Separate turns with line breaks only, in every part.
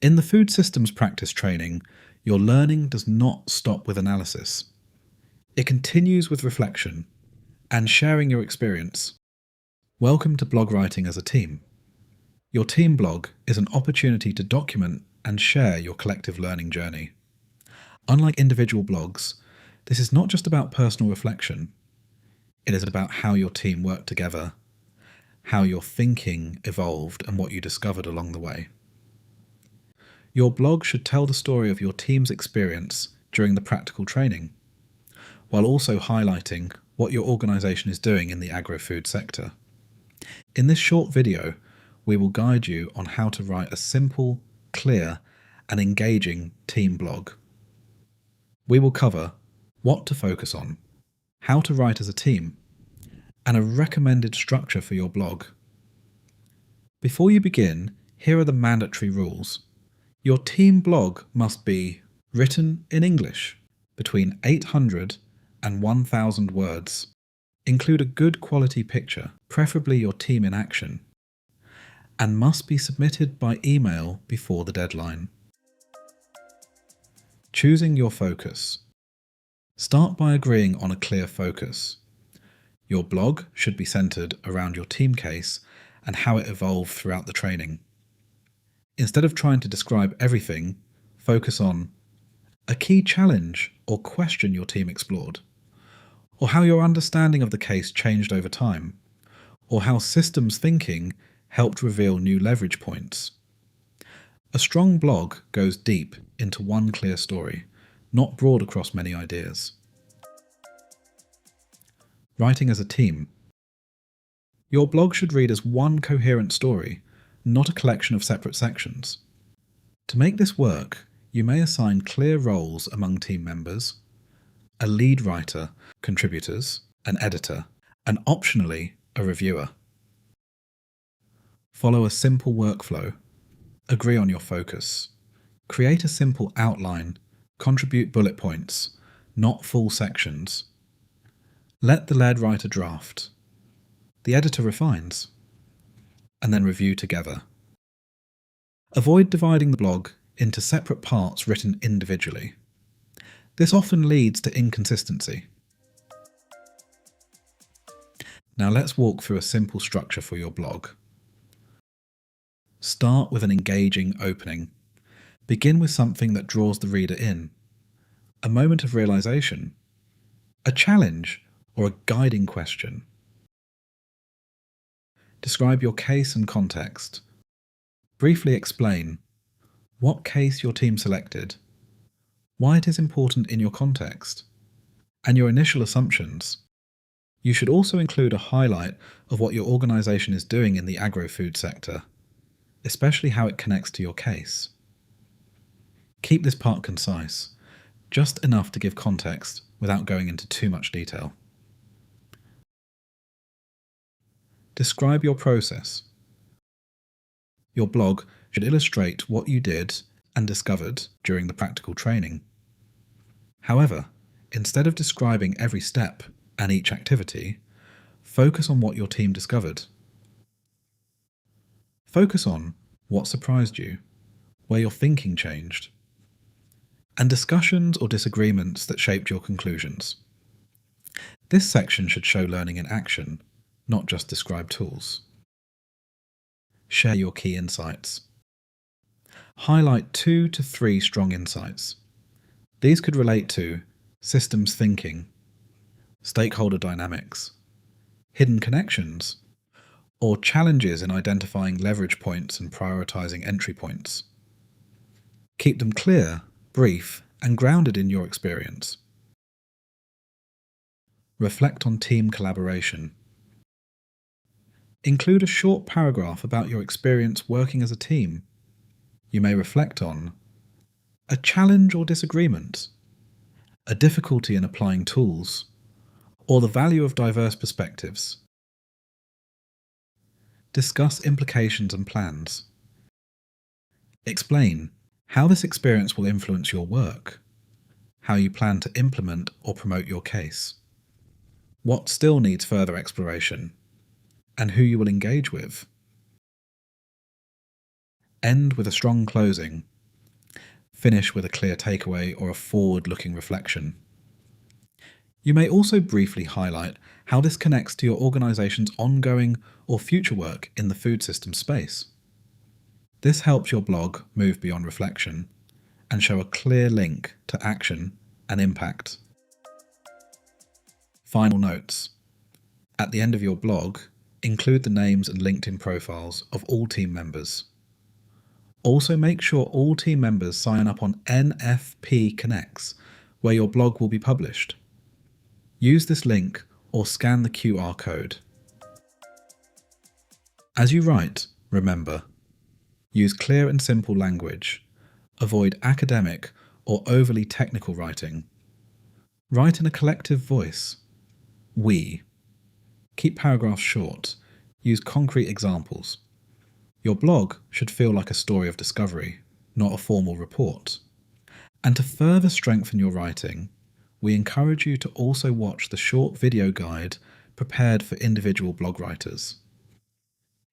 In the food systems practice training, your learning does not stop with analysis. It continues with reflection and sharing your experience. Welcome to blog writing as a team. Your team blog is an opportunity to document and share your collective learning journey. Unlike individual blogs, this is not just about personal reflection. It is about how your team worked together, how your thinking evolved, and what you discovered along the way. Your blog should tell the story of your team's experience during the practical training, while also highlighting what your organisation is doing in the agro-food sector. In this short video, we will guide you on how to write a simple, clear, and engaging team blog. We will cover what to focus on, how to write as a team, and a recommended structure for your blog. Before you begin, here are the mandatory rules. Your team blog must be written in English, between 800 and 1,000 words. Include a good quality picture, preferably your team in action, and must be submitted by email before the deadline. Choosing your focus. Start by agreeing on a clear focus. Your blog should be centred around your team case and how it evolved throughout the training. Instead of trying to describe everything, focus on a key challenge or question your team explored, or how your understanding of the case changed over time, or how systems thinking helped reveal new leverage points. A strong blog goes deep into one clear story, not broad across many ideas. Writing as a team. Your blog should read as one coherent story, not a collection of separate sections. To make this work, you may assign clear roles among team members, a lead writer, contributors, an editor, and optionally a reviewer. Follow a simple workflow. Agree on your focus. Create a simple outline. Contribute bullet points, not full sections. Let the lead writer draft. The editor refines, and then review together. Avoid dividing the blog into separate parts written individually. This often leads to inconsistency. Now let's walk through a simple structure for your blog. Start with an engaging opening. Begin with something that draws the reader in. A moment of realization, a challenge, or a guiding question. Describe your case and context. Briefly explain what case your team selected, why it is important in your context, and your initial assumptions. You should also include a highlight of what your organisation is doing in the agro-food sector, especially how it connects to your case. Keep this part concise, just enough to give context without going into too much detail. Describe your process. Your blog should illustrate what you did and discovered during the practical training. However, instead of describing every step and each activity, focus on what your team discovered. Focus on what surprised you, where your thinking changed, and discussions or disagreements that shaped your conclusions. This section should show learning in action, not just describe tools. Share your key insights. Highlight 2 to 3 strong insights. These could relate to systems thinking, stakeholder dynamics, hidden connections, or challenges in identifying leverage points and prioritizing entry points. Keep them clear, brief, and grounded in your experience. Reflect on team collaboration. Include a short paragraph about your experience working as a team. You may reflect on a challenge or disagreement, a difficulty in applying tools, or the value of diverse perspectives. Discuss implications and plans. Explain how this experience will influence your work, how you plan to implement or promote your case, what still needs further exploration, and who you will engage with. End with a strong closing. Finish with a clear takeaway or a forward-looking reflection. You may also briefly highlight how this connects to your organisation's ongoing or future work in the food system space. This helps your blog move beyond reflection and show a clear link to action and impact. Final notes. At the end of your blog, include the names and LinkedIn profiles of all team members. Also make sure all team members sign up on NFPConnects, where your blog will be published. Use this link or scan the QR code. As you write, remember, use clear and simple language. Avoid academic or overly technical writing. Write in a collective voice. We. Keep paragraphs short. Use concrete examples. Your blog should feel like a story of discovery, not a formal report. And to further strengthen your writing, we encourage you to also watch the short video guide prepared for individual blog writers.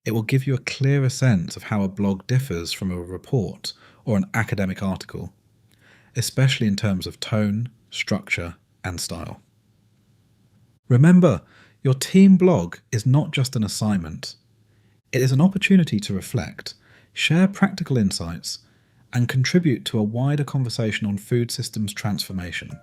It will give you a clearer sense of how a blog differs from a report or an academic article, especially in terms of tone, structure, and style. Remember, your team blog is not just an assignment. It is an opportunity to reflect, share practical insights, and contribute to a wider conversation on food systems transformation.